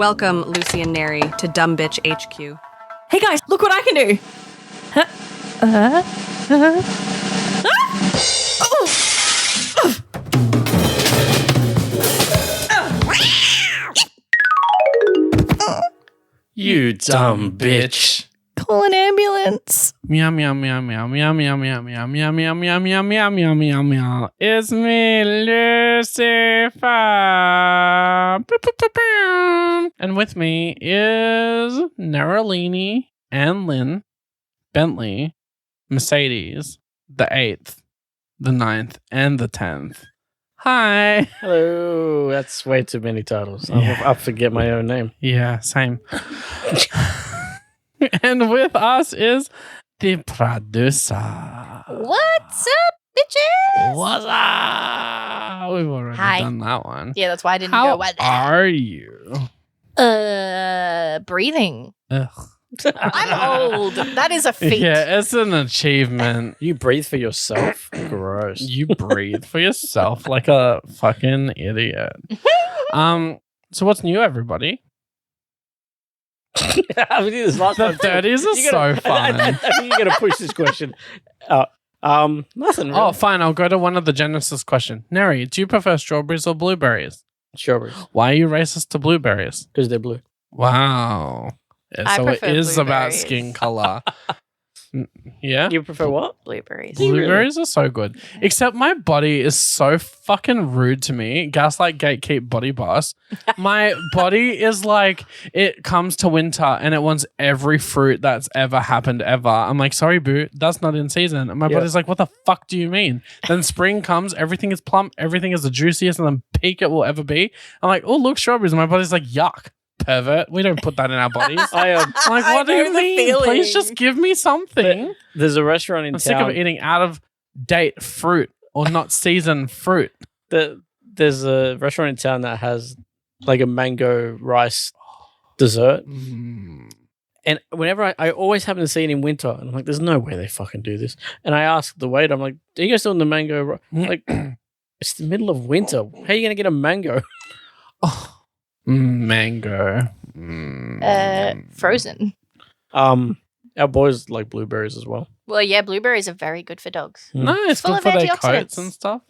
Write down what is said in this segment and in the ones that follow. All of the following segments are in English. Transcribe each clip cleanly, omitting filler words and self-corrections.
Welcome, Lucy and Nery, to Dumb Bitch HQ. Hey guys, look what I can do! You dumb bitch. Call an ambulance. Meow meow meow meow meow meow meow meow meow meow meow meow meow meow meow meow. It's me, Lucy-Furr. And with me is Nery and Lynn, Bentley, Mercedes, the 8th, the 9th, and the 10th. Hi. Hello. That's way too many titles. I'll forget my own name. Yeah, same. And with us is the producer. What's up, bitches? What's up? We've already done that one. Yeah, that's why I didn't How go with that. are you? Breathing. Ugh. I'm old. That is a feat. Yeah, it's an achievement. You breathe for yourself? Gross. You breathe for yourself like a fucking idiot. So what's new, everybody? I mean, this last The time too. 30s are so fun. I think you're gonna push this question. Nothing. Really. Oh, fine. I'll go to one of the Genesis question. Nery, do you prefer strawberries or blueberries? Strawberries, Why are you racist to blueberries? because they're blue. Wow. Yeah, I so it prefer is about blueberries. skin color. Yeah? You prefer what? Blueberries. Blueberries are so good. Except my body is so fucking rude to me. Gaslight gatekeep body boss. My body is like, it comes to winter and it wants every fruit that's ever happened ever. I'm like, sorry, boo, that's not in season. And my body's like, what the fuck do you mean? Then spring comes, everything is plump, everything is the juiciest and the peak it will ever be. I'm like, oh, look, strawberries. And my body's like, yuck. Pervert. We don't put that in our bodies. I I'm like, what do know you the mean? feeling. Please just give me something. There's a restaurant in I'm sick town. of eating out of date fruit or not seasoned fruit. There's a restaurant in town that has like a mango rice dessert. And whenever I always happen to see it in winter, and I'm like, there's no way they fucking do this. And I ask the waiter, I'm like, are you guys doing the mango? Like, it's the middle of winter. How are you going to get a mango? Mango. Frozen. Our boys like blueberries as well. Well, yeah, blueberries are very good for dogs. Nice. Full Good of for their antioxidants. coats and stuff.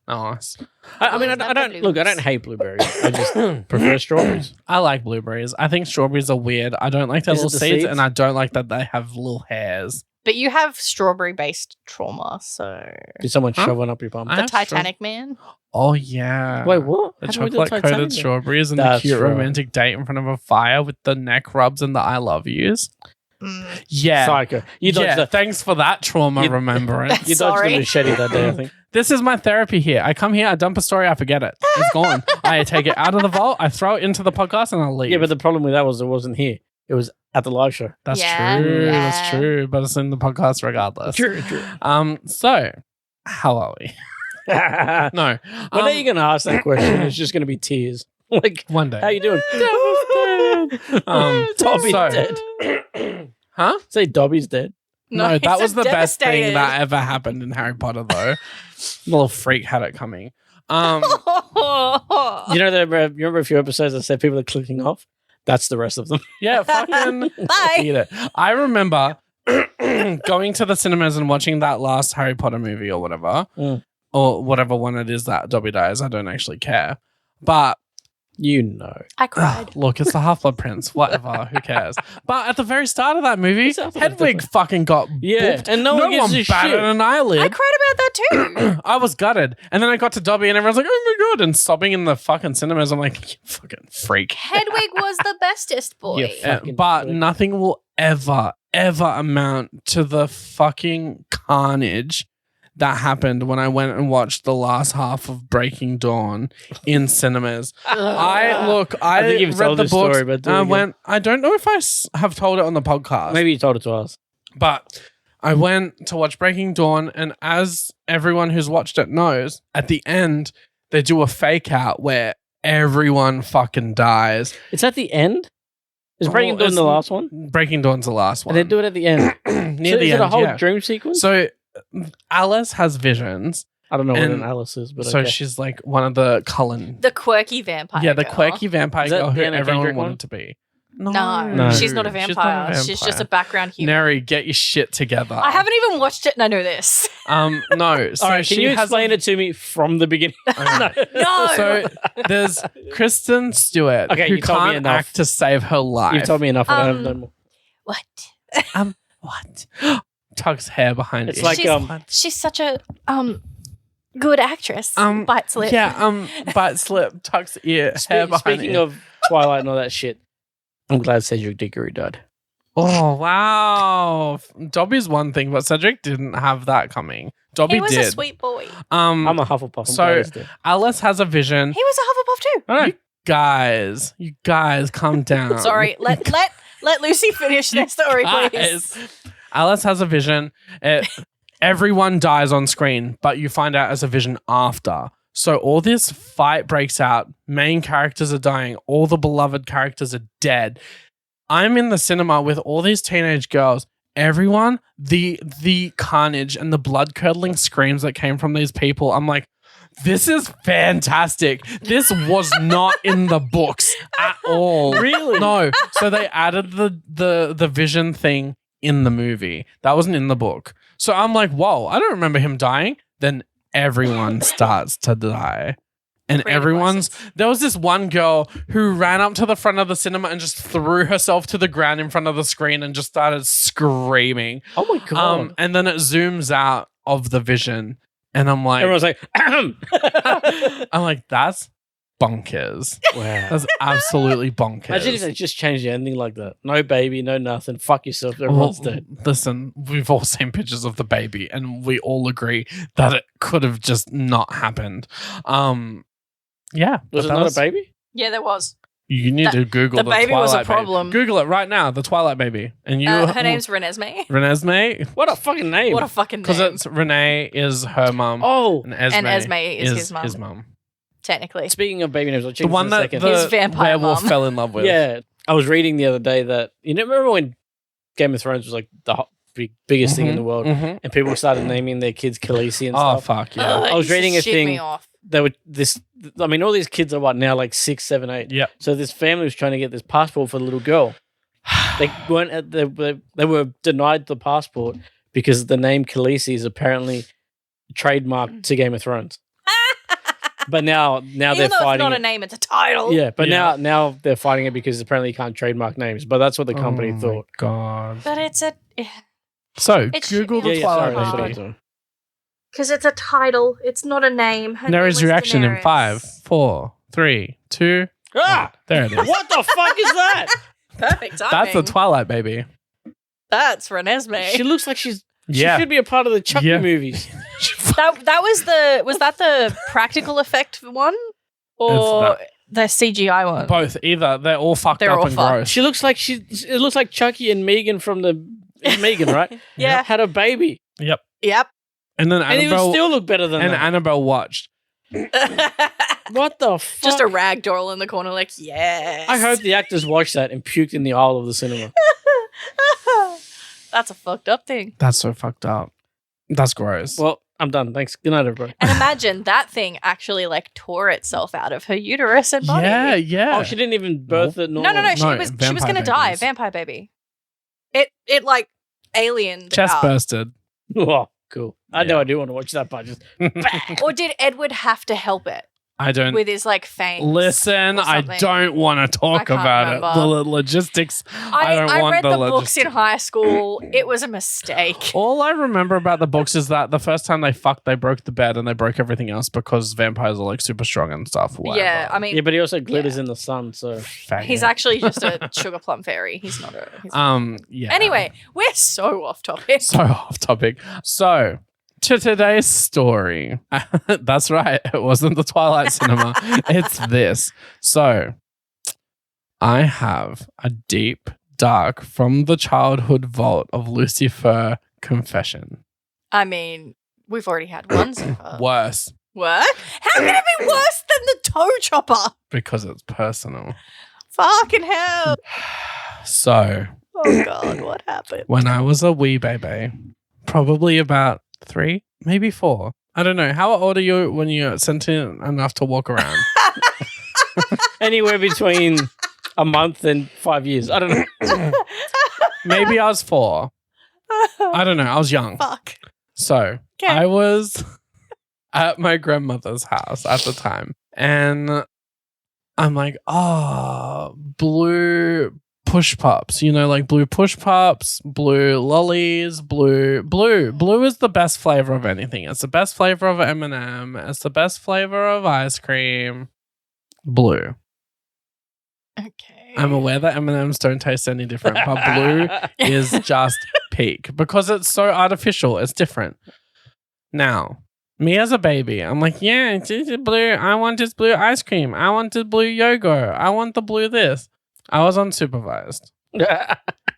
Nice. I mean, Always I love don't the look. I blueberries. don't hate blueberries. I just prefer strawberries. I like blueberries. I think strawberries are weird. I don't like their Is it little the seeds, seeds? and I don't like that they have little hairs. But you have strawberry-based trauma, so... Did someone Huh? shove one up your bum? I The have straw- Titanic Man? Oh, yeah. Wait, what? The How do we do the chocolate-coated Titanic? strawberries and the That's cute right. romantic date in front of a fire with the neck rubs and the I love yous. Mm. Yeah. Psycho. You dodged Yeah, the thanks for that trauma You- remembrance. you dodged Sorry. the machete that day. I think. This is my therapy here. I come here, I dump a story, I forget it. It's gone. I take it out of the vault, I throw it into the podcast, and I'll leave. Yeah, but the problem with that was it wasn't here. It was at the live show. That's Yeah, true. yeah. That's true. But it's in the podcast regardless. True. So how are we? No. When are you going to ask that question? It's just going to be tears. Like, One day. how you doing? Dobby's so- dead. Huh? Say Dobby's dead. No, he that was said the best thing devastated. that ever happened in Harry Potter, though. The little freak had it coming. You know, you remember a few episodes that said people are clicking off? That's the rest of them. Yeah, fucking Bye. eat it. I remember going to the cinemas and watching that last Harry Potter movie or whatever, or whatever one it is that Dobby dies. I don't actually care. But You know. I cried. look, it's the Half-Blood Prince. Whatever, who cares? But at the very start of that movie, It's Half-Blood Hedwig Prince. fucking got Yeah, booped. and no one gives a batted shit. an eyelid. I cried about that too. I was gutted. And then I got to Dobby and everyone's like, oh my God, and sobbing in the fucking cinemas. I'm like, you fucking freak. Hedwig was the bestest boy. Yeah, fucking But freak. nothing will ever amount to the fucking carnage that happened when I went and watched the last half of Breaking Dawn in cinemas. I think you've read told the this books. story, but do it I again. went. I don't know if I have told it on the podcast. Maybe you told it to us. But I went to watch Breaking Dawn, and as everyone who's watched it knows, at the end, they do a fake out where everyone fucking dies. It's at the end? Is Breaking Dawn it's- the last one? Breaking Dawn's the last one. And they do it at the end. Near So the is end, it a whole yeah. dream sequence? So Alice has visions, I don't know what And an Alice is, but so okay. she's like one of the Cullen. The quirky vampire. Yeah, the girl. quirky vampire Is that girl who the Anna everyone Kendrick wanted one? to be. No, she's not a vampire. She's just a background human. Nery, get your shit together. I haven't even watched it and I know this. No. So All right, she can you has explain it to me from the beginning? No. So there's Kristen Stewart Okay, who you told me can't enough. act to save her life. You've told me enough. I don't have no more. What? What? Tugs hair behind It's you. like She's such a good actress. Bite lip. Yeah, bite slip, tucks ear, hair behind Speaking ear. of Twilight and all that shit, I'm glad Cedric Diggory died. Oh wow, Dobby's one thing, but Cedric didn't have that coming. Dobby He was did. a sweet boy. I'm a Hufflepuff. I'm So- glad he's dead. Alice has a vision. He was a Hufflepuff too. I know. You guys, calm down. Sorry, let Lucy finish their story, please. Guys. Alice has a vision. Everyone dies on screen, but you find out as a vision after. So all this fight breaks out. Main characters are dying. All the beloved characters are dead. I'm in the cinema with all these teenage girls. Everyone, the carnage and the blood curdling screams that came from these people. I'm like, this is fantastic. This was not in the books at all. Really? No. So they added the vision thing in the movie. That wasn't in the book. So I'm like, whoa, I don't remember him dying. Then everyone starts to die. And there was this one girl who ran up to the front of the cinema and just threw herself to the ground in front of the screen and just started screaming. Oh my god! And then it zooms out of the vision, and I'm like, Everyone's like, I'm like, that's bonkers. wow. That's absolutely bonkers. Imagine if they just changed the ending like that. No baby, no nothing. Fuck yourself. Everyone's dead. Listen, we've all seen pictures of the baby, and we all agree that it could have just not happened. Yeah, Was it but not a baby? Yeah, there was. You need to Google the baby was a Twilight problem. Baby. Google it right now, the Twilight baby, and you. Her name's Renesmee. Renesmee. What a fucking name! What a fucking Because name. it's Renee is her mum. Oh, and Esme is his mum. Technically. speaking of baby names, I'll check The one this in a that second. the His vampire werewolf mum. fell in love with. Yeah, I was reading the other day that remember when Game of Thrones was like the biggest thing in the world, Mhm. and people started naming their kids Khaleesi and Oh stuff. fuck yeah! Ugh, I was it used to reading a shit thing- me off. They were this. I mean, all these kids are what now, like 6, 7, 8. Yep. So this family was trying to get this passport for the little girl. They weren't. They were denied the passport because the name Khaleesi is apparently trademarked to Game of Thrones. But now Even they're though it's fighting. not it. a name, it's a title. Yeah, but Yeah. now they're fighting it because apparently you can't trademark names. But that's what the company Oh my thought. God. But it's a... So It should Google be the on Twilight that's what I'm baby. doing. Because it's a title. It's not a name. Her name Nery's was reaction in Daenerys. 5, 4, 3, 2. Ah! There it is. What the fuck is that? Perfect timing. That's the Twilight baby. That's Renesmee. She looks like she Yeah. should be a part of the Chucky Yeah. movies. That was that the practical effect one? Or the CGI one? Both, either. They're all fucked They're up all and fucked. gross. She looks like it looks like Chucky and Megan from the Megan, right? Yeah. Had a baby. Yep. Yep. And then And it would Annabelle still look better than and that. Annabelle watched. What the fuck? Just a rag doll in the corner, like, yes. I hope the actors watched that and puked in the aisle of the cinema. That's a fucked up thing. That's so fucked up. That's gross. Well, I'm done. Thanks. Good night, everybody. And imagine that thing actually like tore itself out of her uterus and body. yeah, yeah. Oh, she didn't even birth it. No, Normal. she No, was vampire gonna die. babies. Vampire baby. It like aliened Chest out. bursted. Oh, cool. I know Yeah. I do want to watch that, but just Or did Edward have to help it I don't with his like fangs? listen. or I something? don't want to talk can't about remember. it. The logistics. I don't I want read the the books in logistics. high school. It was a mistake. All I remember about the books is that the first time they fucked, they broke the bed and they broke everything else because vampires are like super strong and stuff. Whatever. Yeah, I mean, yeah, but he also glitters in the sun, so Faggot. he's actually just a sugar plum fairy. He's not a. He's yeah. Anyway, we're so off topic. So off topic. So, to today's story. That's right. It wasn't the Twilight Cinema. It's this. So, I have a deep, dark, from the childhood vault of Lucy-Furr confession. I mean, we've already had one so far. Worse, What? How can it be worse than the toe chopper? because it's personal. Fucking hell. So, Oh, God, what happened? when I was a wee baby, probably about 3, maybe 4, I don't know. How old are you when you're sentient enough to walk around? Anywhere between a month and 5 years. I don't know. Maybe I was 4. I don't know. I was young. Fuck. So Okay. I was at my grandmother's house at the time. And I'm like, blue push pops, like blue push pops, blue lollies, blue is the best flavor of anything. It's the best flavor of M&M. It's the best flavor of ice cream. Blue. Okay. I'm aware that M&Ms don't taste any different, but blue is just peak because it's so artificial. It's different. Now, me as a baby, I'm like, yeah, it's blue. I want this blue ice cream. I want this blue yogurt. I want the blue this. I was unsupervised.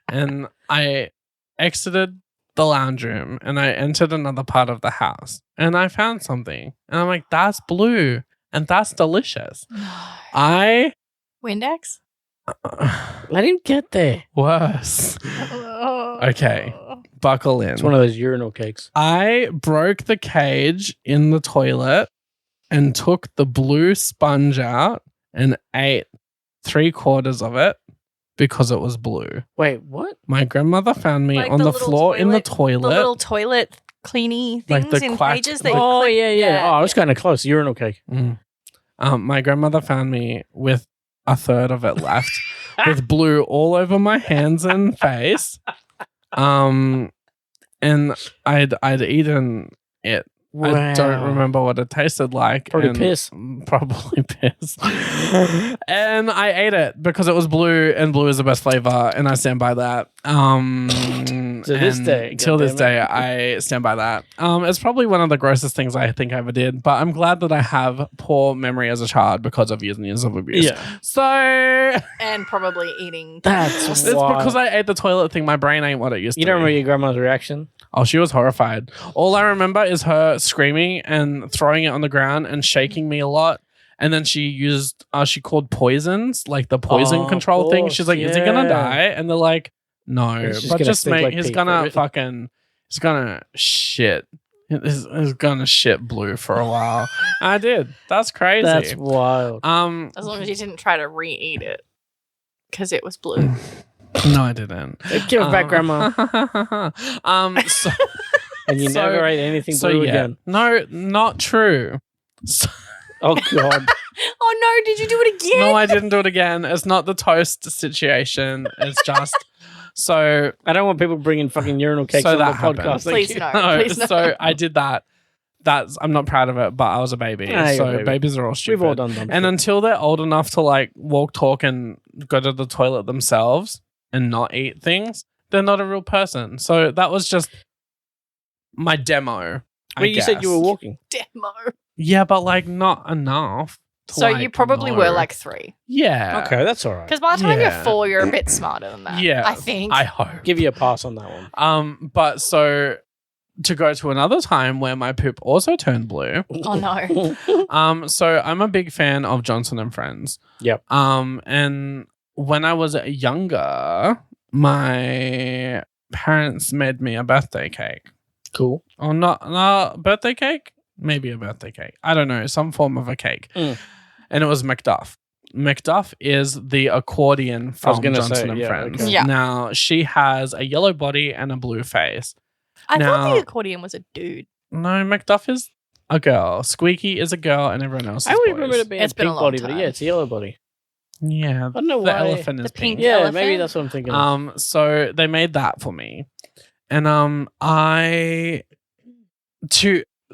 And I exited the lounge room and I entered another part of the house and I found something. And I'm like, that's blue and that's delicious. Windex? Let him get there. Worse. Okay, buckle in. It's one of those urinal cakes. I broke the cage in the toilet and took the blue sponge out and ate 3/4 of it because it was blue. Wait, what? My grandmother found me Like on the the little floor in the The toilet. little toilet cleany Like things the in quack- cages. the- That Oh, click- yeah. Oh, I was kind of close. Urinal cake. My grandmother found me with 1/3 of it left, with blue all over my hands and face. And I'd eaten it. I don't remember what it tasted like. Probably and- piss. Probably piss. And I ate it because it was blue and blue is the best flavor and I stand by that. To this day, Till this day, goddammit. I stand by that. It's probably one of the grossest things I think I ever did, but I'm glad that I have poor memory as a child because of years and years of abuse. Yeah. So and probably eating. That's it's because I ate the toilet thing. My brain ain't what it used You to don't be. remember your grandma's reaction? Oh, she was horrified. All I remember is her screaming and throwing it on the ground and shaking me a lot. And then she used, she called poisons, like the poison Oh, control of thing. course, She's like, is he going to yeah. die? And they're like, no. It's just But gonna just stink make, like he's pee going to for it. fucking, he's going to shit. He's going to shit blue for a while. I did. That's crazy. That's wild. As long as you didn't try to re-eat it. Because it was blue. No, I didn't. Give it back, Grandma. So, And you so- never ate anything blue again. No, not true. So, Oh, God. Oh no, did you do it again? no, I didn't do it again. It's not the toast situation. It's just so. I don't want people bringing fucking urinal cakes So on the that happened. podcast. Thank Please you. no. No, Please no. so I did that. I'm not proud of it, but I was a baby. Ah, you're So a baby. babies are all stupid. We've all done dumb And shit. until they're old enough to like walk, talk, and go to the toilet themselves and not eat things, they're not a real person. So that was just my demo. Well, you said you were guess. walking. Demo. Yeah, but like not enough. to, So you like, probably know. were like 3. Yeah. Okay, that's all right. Because by the time Yeah. you're 4, you're a bit smarter than that. Yeah. I think. I hope. Give you a pass on that one. But so to go to another time where my poop also turned blue. Oh no. So I'm a big fan of Johnson and Friends. Yep. And when I was younger, my parents made me a birthday cake. Cool. Or not birthday cake? Maybe a birthday cake. I don't know, some form of a cake. Mm. And it was McDuff. McDuff is the accordion from gonna Johnson say, and yeah, Friends. okay. Yeah. Now she has a yellow body and a blue face. I thought Now- the accordion was a dude. No, McDuff is a girl. Squeaky is a girl, and everyone else is I always boys. remember it being It's a been a pink long body, but time. yeah, it's a yellow body. Yeah, I don't know the why. elephant is The pink pink. Yeah, elephant? maybe that's what I'm thinking of. So they made that for me, and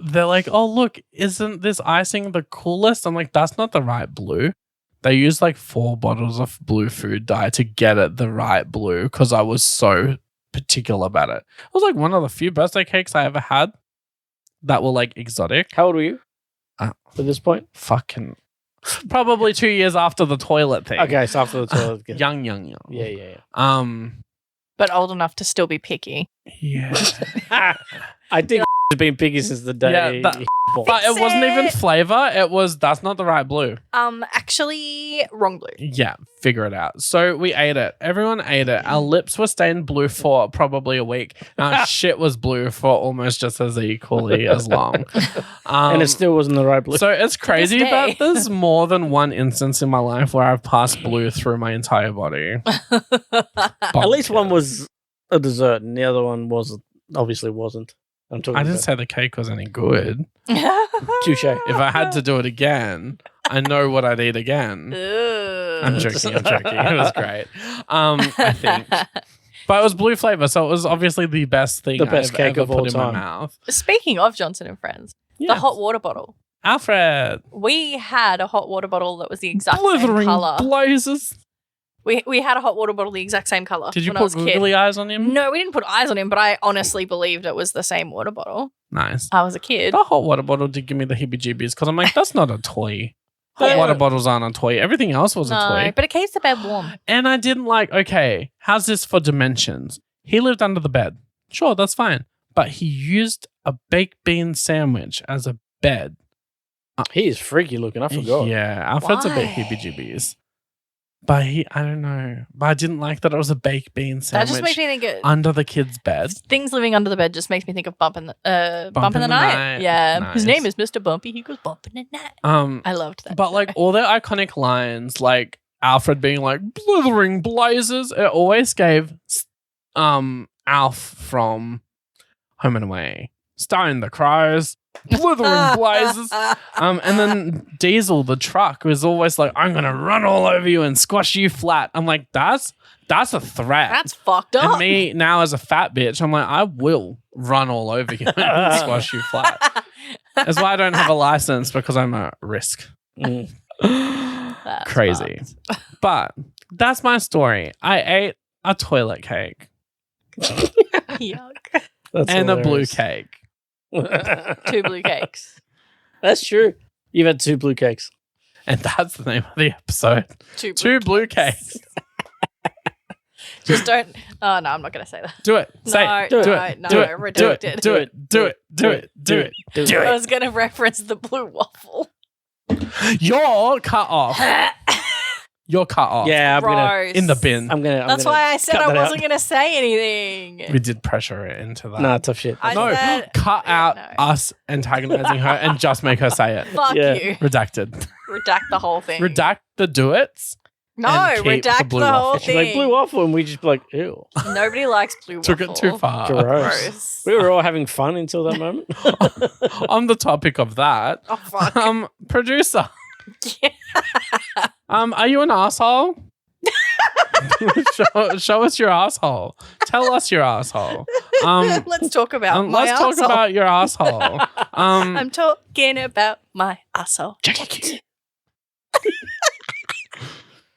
they're like, oh look, isn't this icing the coolest? I'm like, that's not the right blue. They used like 4 bottles of blue food dye to get it the right blue because I was so particular about it. It was like one of the few birthday cakes I ever had that were like exotic. How old were you Uh, at this point? Fucking probably 2 years after the toilet thing. Okay, so after the toilet. Young. Yeah. But old enough to still be picky. Yeah. I did been picky since the day. Yeah, but it wasn't even flavor. It was, that's not the right blue. Actually, wrong blue. Yeah, figure it out. So we ate it. Everyone ate it. Our lips were stained blue for probably a week. Our shit was blue for almost just as equally as long. And it still wasn't the right blue. So it's crazy day. that there's more than one instance in my life where I've passed blue through my entire body. At least one was a dessert and the other one obviously wasn't. I'm talking I didn't about say the cake was any good. touche. If I had to do it again, I know what I'd eat again. I'm joking. It was great. I think. But it was blue flavor, so it was obviously the best thing The best I've cake ever of all put in my time. mouth. Speaking of Johnson and Friends, the Yes. hot water bottle. Alfred. We had a hot water bottle that was the exact same Blithering color. blazes. We had a hot water bottle the exact same color. Did you when I put was a kid. googly eyes on him? No, we didn't put eyes on him, but I honestly believed it was the same water bottle. Nice. I was a kid. The hot water bottle did give me the heebie-jeebies because I'm like, that's not a toy. Hot Yeah. water bottles aren't a toy. Everything else was a No, toy. but it keeps the bed warm. And I didn't like, okay, how's this for dimensions? He lived under the bed. Sure, that's fine. But he used a baked bean sandwich as a bed. He is freaky looking. I forgot. Yeah, Alfred's a bit Why? heebie-jeebies. But I don't know. But I didn't like that it was a baked bean That sandwich just makes me think of under the kid's bed. things living under the bed. Just makes me think of Bump in the Night. Yeah, his Nice. name is Mr. Bumpy. He goes Bump in the Night. I loved that. But show. like all their iconic lines, like Alfred being like blithering blazes, it always gave Alf from Home and Away, starring the Crows, blithering blazes. And then Diesel, the truck, was always like, I'm gonna run all over you and squash you flat. I'm like, that's a threat. that's fucked up. And me now as a fat bitch, I'm like, I will run all over you and squash you flat. That's why I don't have a license, because I'm a risk. Mm. That's Crazy. fucked. But that's my story. I ate a toilet cake Yuck. That's and a blue hilarious. cake. 2 blue cakes. That's true. You've had 2 blue cakes. And that's the name of the episode. 2 Blue cakes. Just don't. Oh no, I'm not gonna say that. Do it. Say No, it. Do no, it. no, Do it. redacted. Do it. Do it. Do it. Do it. Do I it. was gonna reference the blue waffle. You're cut off. You're cut off. Yeah, I'm gonna. Gross. In the bin. That's why I said cut I that wasn't gonna say anything. We did pressure it into that. Nah, tough shit. I No, said- cut out no. us antagonizing her and just make her say it. Fuck Yeah. you. Redacted. Redact the whole thing. Redact the do-its. No, and keep the redact blue the whole waffle. She's like thing. blue waffle, and we just be like, ew. Nobody likes blue waffle. Took it too far. Gross. Gross. We were all having fun until that moment. On the topic of that, Oh fuck. producer, Yeah. are you an asshole? show us your asshole. Tell us your asshole. Let's talk about my Let's talk arsehole. about your asshole. I'm talking about my asshole.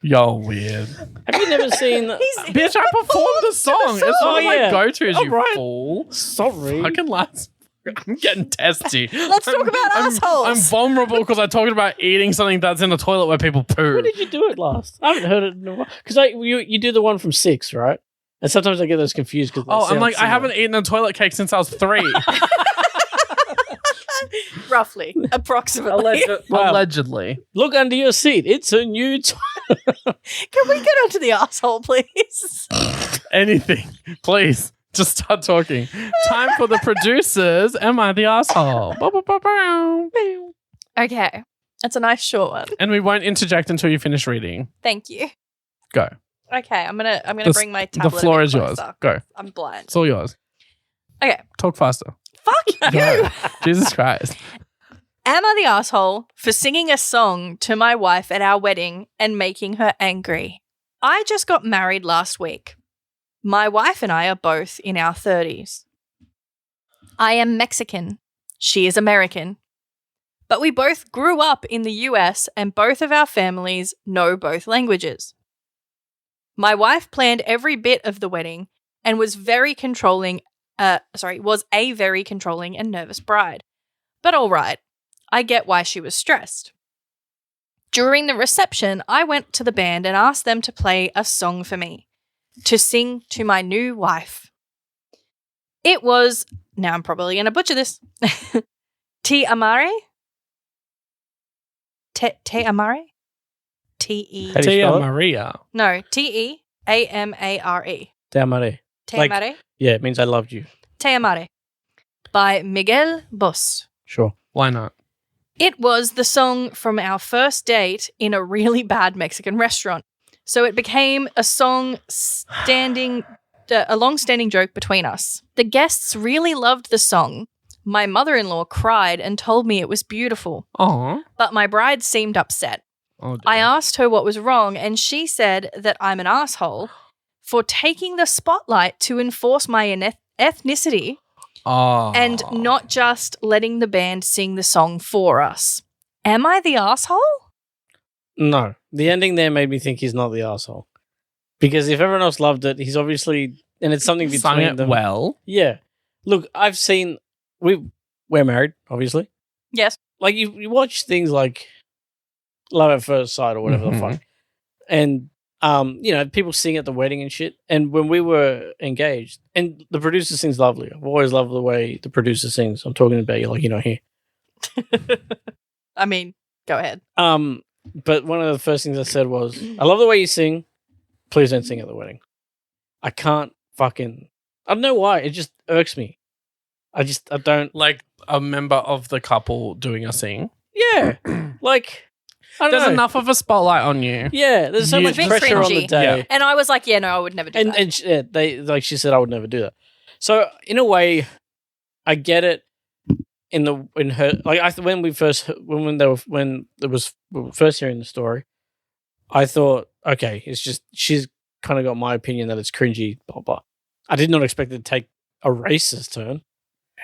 You're weird. Have you never seen? Bitch, I performed the song. It's one Oh, of my yeah. go-tos, you Alright. fool. Sorry. Fucking last. I'm getting testy. Let's talk about assholes. I'm vulnerable because I talked about eating something that's in the toilet where people poo. When did you do it last? I haven't heard it in a while. Because you do the one from 6, right? And sometimes I get those confused because Oh, I'm like, I haven't eaten a toilet cake since I was 3. Roughly. Approximately. Wow. Allegedly. Look under your seat. It's a new. Can we get onto the asshole, please? Anything. Please. Just start talking. Time for the producers. Am I the asshole? Okay. That's a nice short one. And we won't interject until you finish reading. Thank you. Go. Okay, I'm gonna The- bring my tablet. The floor a bit is yours. closer. Go. I'm blind. It's all yours. Okay. Talk faster. Fuck you. Go. Jesus Christ. Am I the asshole for singing a song to my wife at our wedding and making her angry? I just got married last week. My wife and I are both in our 30s. I am Mexican. She is American. But we both grew up in the US and both of our families know both languages. My wife planned every bit of the wedding and was a very controlling and nervous bride. But all right, I get why she was stressed. During the reception, I went to the band and asked them to play a song for me to sing to my new wife. It was, now I'm probably going to butcher this, Te Amare? Te Amare? T-E. How do you Tia spell it? Maria. No, T-E-A-M-A-R-E. Te amare. Te Like- Amare? Yeah, it means I loved you. Te Amare. By Miguel Bos. Sure. Why not? It was the song from our first date in a really bad Mexican restaurant. So it became a long-standing joke between us. The guests really loved the song. My mother-in-law cried and told me it was beautiful, Aw. but my bride seemed upset. Oh, dear. I asked her what was wrong, and she said that I'm an asshole for taking the spotlight to enforce my ethnicity Oh. and not just letting the band sing the song for us. Am I the asshole? No. The ending there made me think he's not the asshole. Because if everyone else loved it, he's obviously, and it's something Sung between it them. well. Yeah. Look, I've seen, we're married, obviously. Yes. Like you watch things like Love at First Sight or whatever the Mhm. fuck. And, people sing at the wedding and shit. And when we were engaged, and the producer sings lovely. I've always loved the way the producer sings. I'm talking about you like, here. I mean, go ahead. But one of the first things I said was, I love the way you sing. Please don't sing at the wedding. I can't fucking, I don't know why. It just irks me. I don't. Like a member of the couple doing a sing. Yeah. Like, I don't There's know. enough of a spotlight on you. Yeah, there's so You much just- pressure on the cringy. day. Yeah. And I was like, yeah, no, I would never do that. And she said I would never do that. So in a way, I get it. When we were first hearing the story, I thought, okay, it's just she's kind of got my opinion that it's cringy, blah blah. I did not expect it to take a racist turn.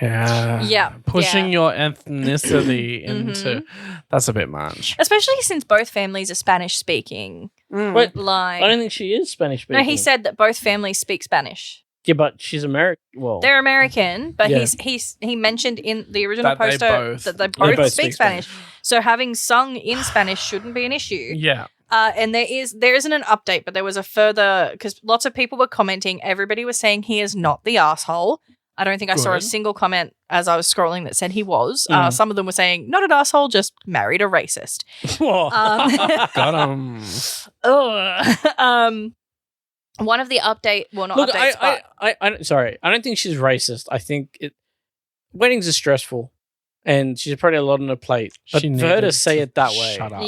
Yeah. Yeah, Pushing yeah. your ethnicity into Mhm. that's a bit much. Especially since both families are Spanish speaking. Wait, Like, I don't think she is Spanish speaking. no, he said that both families speak Spanish. yeah, but she's American. Well, They're American, but Yeah. he mentioned in the original That they poster both- that they both, both speak speak Spanish. So having sung in Spanish shouldn't be an issue. Yeah. And there isn't an update, but there was a further, because lots of people were commenting. Everybody was saying he is not the asshole. I don't think I saw a Good. single comment as I was scrolling that said he was. Mm. Some of them were saying not an asshole, just married a racist. Got 'em. One of the update, well, not Look, updates, but I don't think she's racist. I think weddings are stressful, and she's probably a lot on her plate. But She for her to needed say to it that way, shut up.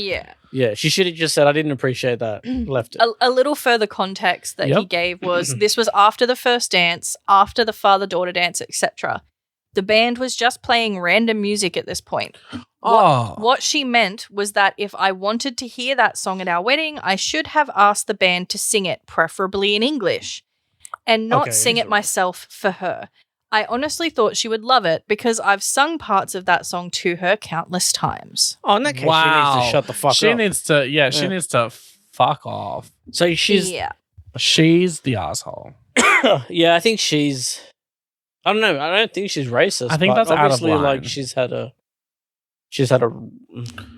yeah, she should have just said, "I didn't appreciate that." Left it. a little further context that he Yep. gave was this was after the first dance, after the father-daughter dance, etc. The band was just playing random music at this point. Oh. What she meant was that if I wanted to hear that song at our wedding, I should have asked the band to sing it, preferably in English, and not Okay, sing it sure. myself for her. I honestly thought she would love it because I've sung parts of that song to her countless times. Oh, in that case, Wow. she needs to shut the fuck She up. needs to, Yeah. she needs to fuck off. So she's, yeah. She's the asshole. yeah, I think she's. I don't know. I don't think she's racist. I think but that's out of obviously line. like she's had a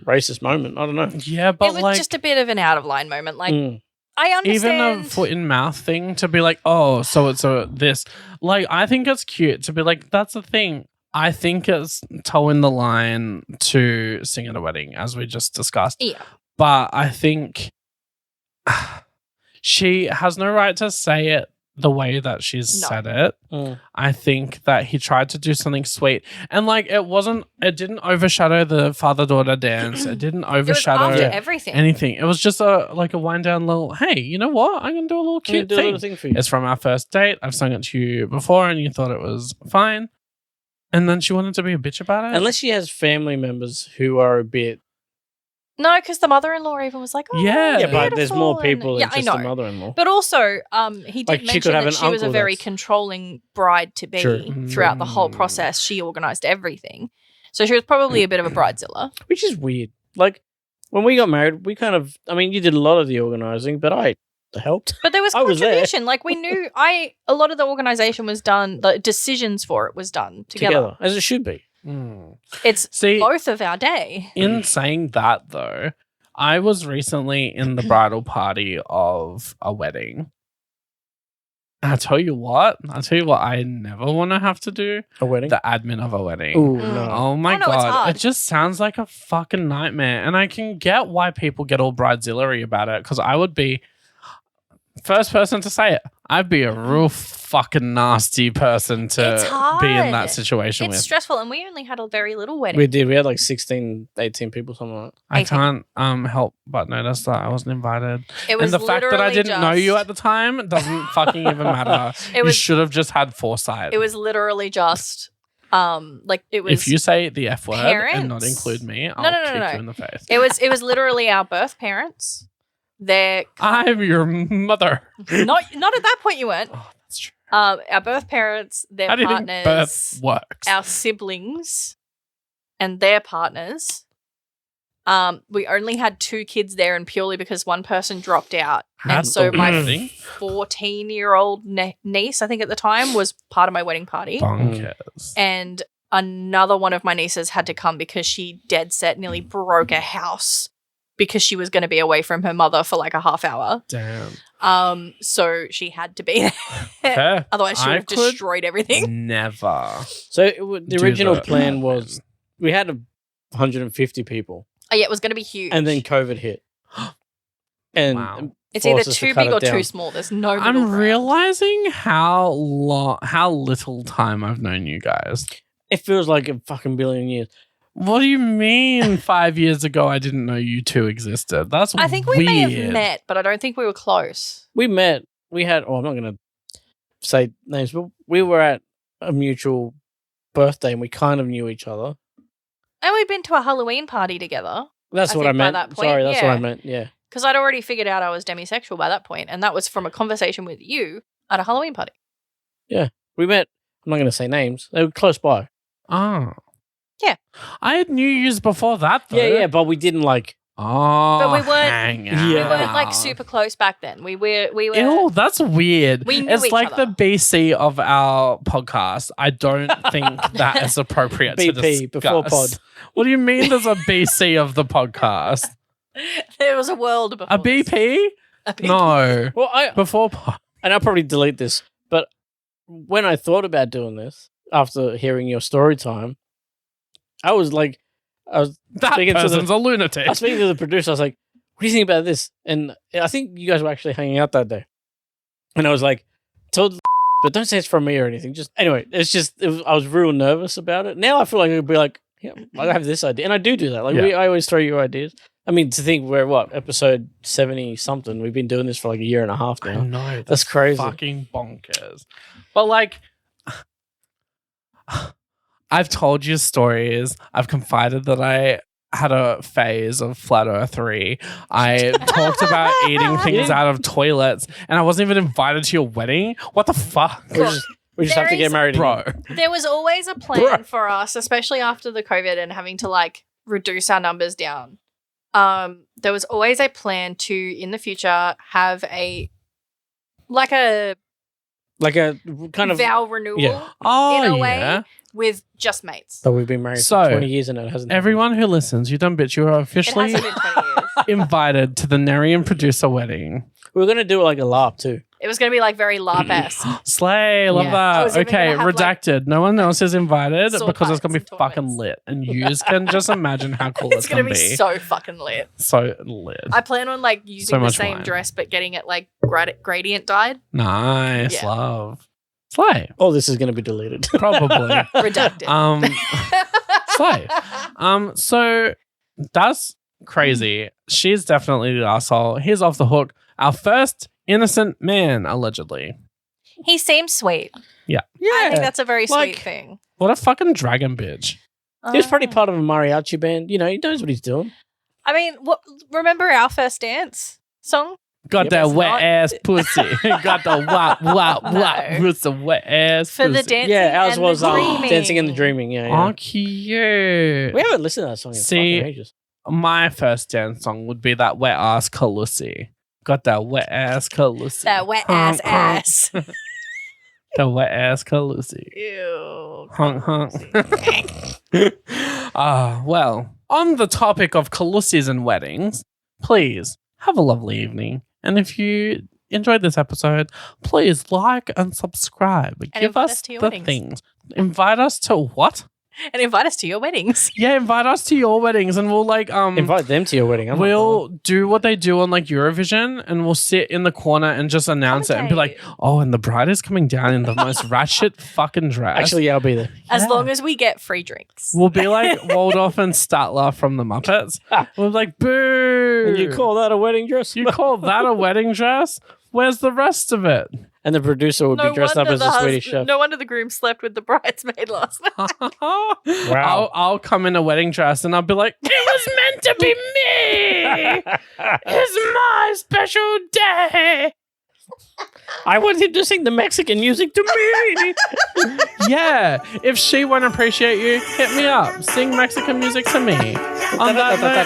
racist moment. I don't know. Yeah, but It was like just a bit of an out of line moment. Like, Mm. I understand. even the foot in mouth thing to be like, oh, so it's this. Like, I think it's cute to be like, that's the thing. I think it's towing the line to sing at a wedding, as we just discussed. Yeah. But I think she has no right to say it the way that she's No. said it. Mm. I think that he tried to do something sweet. And like it didn't overshadow the father-daughter dance. It didn't It was overshadow after Yeah. everything. anything. It was just a wind down little, hey, you know what? I'm gonna do a little I'm gonna cute do a thing. little thing for you. It's from our first date. I've sung it to you before and you thought it was fine. And then she wanted to be a bitch about it. Unless she has family members who are a bit. No, because the mother-in-law even was like, oh, Yeah. Yeah, but there's more beautiful, people and- than yeah, just I the know. mother-in-law. But also, he did Like, she mention could have that an she was a uncle very that's- controlling bride to be True. throughout the whole Mm. process. She organised everything. So she was probably a bit of a bridezilla. Which is weird. Like, when we got married, we kind of. I mean, you did a lot of the organising, but I helped. But there was I was there. contribution. Like, we knew a lot of the organisation was done, the decisions for it was done together. As it should be. Mm. It's See, both of our day. in saying that though, I was recently in the bridal party of a wedding. I'll tell you what. I never want to have to do A wedding? the admin of a wedding. Ooh, no. Oh my Oh, no, it's god! hard. It just sounds like a fucking nightmare, and I can get why people get all bridezilla about it because I would be first person to say it. I'd be a real fucking nasty person to It's be in that hard. situation It's with. stressful, and we only had a very little wedding. We did. We had like 16, 18 people, something like that. I 18. can't help but notice that I wasn't invited, It was and the fact that I literally didn't know you just- at the time doesn't fucking even matter. It You was- should have just had foresight. It was literally just like it was. If you say the F word and not parents. include me, I'll no, kick no. you in the face. It was literally our birth parents. They're I'm your mother. not at that point. You weren't. Oh, that's true. Our birth parents, their How do you think partners, birth works? our siblings, and their partners. We only had 2 kids there, and purely because one person dropped out, and That's so the my weird thing. 14-year-old niece, I think at the time, was part of my wedding party, Bonkers. and another one of my nieces had to come because she dead set nearly broke a house because she was going to be away from her mother for like a half hour. Damn. So she had to be there. Fair. Otherwise, she I would have could destroyed everything. Never. So the Do original the plan admin. was we had 150 people, Oh, yeah, it was going to be huge. and then COVID hit. And Wow. it's either forced us to too cut big it or down. too small. There's no middle I'm ground. realizing how little time I've known you guys. It feels like a fucking billion years. What do you mean 5 years ago I didn't know you two existed? That's I think we weird. may have met, but I don't think we were close. We met. We had. Oh, I'm not going to say names, but we were at a mutual birthday, and we kind of knew each other. And we'd been to a Halloween party together That's I what I think by meant. that point, Sorry, that's what I yeah. meant. Yeah. because I'd already figured out I was demisexual by that point, and that was from a conversation with you at a Halloween party. We met. I'm not going to say names. They were close by. Oh. Yeah. I had New Year's before that, though. Yeah, but we didn't like. Oh, But we weren't- hang Yeah. out. We weren't like super close back then. We were. Ew, that's weird. We knew it's each like other. the BC of our podcast. I don't think that is appropriate to BP, before discuss. pod. What do you mean there's a BC of the podcast? There was a world before. A BP? A BP. No. Well, Before pod. and I'll probably delete this, but when I thought about doing this after hearing your story time, I was That Speaking to the- person's a lunatic. I was speaking to the producer. I was like, "What do you think about this?" And I think you guys were actually hanging out that day, and I was like, "Told, but don't say it's from me or anything." Just anyway, I was real nervous about it. Now I feel like I could be like, "Yeah, I have this idea," and I do that. Like Yeah. I always throw you ideas. I mean, to think we're episode 70 something. We've been doing this for like a year and a half I now. know. That's crazy. Fucking bonkers. But like, I've told you stories. I've confided that I had a phase of flat earthery. I talked about eating things out of toilets, and I wasn't even invited to your wedding. What the fuck, We just have to There get is- married, bro? again. There was always a plan for us, especially after the COVID and having to like reduce our numbers down. There was always a plan to, in the future, have like a Like a kind of. vow renewal yeah. Oh in a yeah. way with just mates. But we've been married So, for 20 years and it hasn't. Everyone who listens, you dumb bitch, you are It officially hasn't been 20 years. invited to the Nery and producer wedding. We're gonna do like a LARP too. It was going to be like very LARP-esque. Slay, love Yeah. I that. was even Okay, gonna have, like, redacted. No one else is invited sword because it's fights gonna be and fucking tournaments. lit, and you can just imagine how cool It's it's going gonna to be be. so fucking lit. So lit. I plan on like using So the much same wine. dress but getting it like gradient dyed. Nice, Yeah. love. Slay, Oh, this is gonna be deleted. probably. Redacted. Slay. So that's crazy. She's definitely the asshole. He's off the hook. Our first innocent man, allegedly. He seems sweet. Yeah. I think that's a very like- sweet thing. What a fucking dragon bitch. He was probably Oh. part of a mariachi band. You know, he knows what he's doing. I mean, remember our first dance song? Got Yep. that It's wet not- ass pussy. Got the wop, wop, No. wop. With the wet ass For the pussy. dancing Yeah, ours and was the dreaming. Dancing and the Dreaming. Yeah, yeah. Oh, cute. We haven't listened to that song in See- fucking ages. My first dance song would be that wet ass Calusi. Got that wet ass Calusi. That wet ass ass. The wet ass Calusi. Ew. Honk, honk. Well, on the topic of Calusis and weddings, please have a lovely evening. And if you enjoyed this episode, please like and subscribe. And Give invite us us to your the weddings. things. Invite us to what? And invite us to your weddings. Yeah, invite us to your weddings, and we'll like Invite them to your wedding. I'm not we'll going. do what they do on like Eurovision, and we'll sit in the corner and just announce it and be like, "Oh, and the bride is coming down in the most ratchet fucking dress." Actually, yeah, I'll be there. As long as we get free drinks. we'll be like Waldorf and Statler from the Muppets. We'll be like, "Boo!" And you call that a wedding dress? You call that a wedding dress? Where's the rest of it? And the producer would be dressed up as a Swedish chef. No wonder the groom slept with the bridesmaid last night. Wow. I'll come in a wedding dress and I'll be like, "It was meant to be me. It's my special day." I want him to sing the Mexican music to me. Yeah, if she won't appreciate you, hit me up. Sing Mexican music to me. On that note,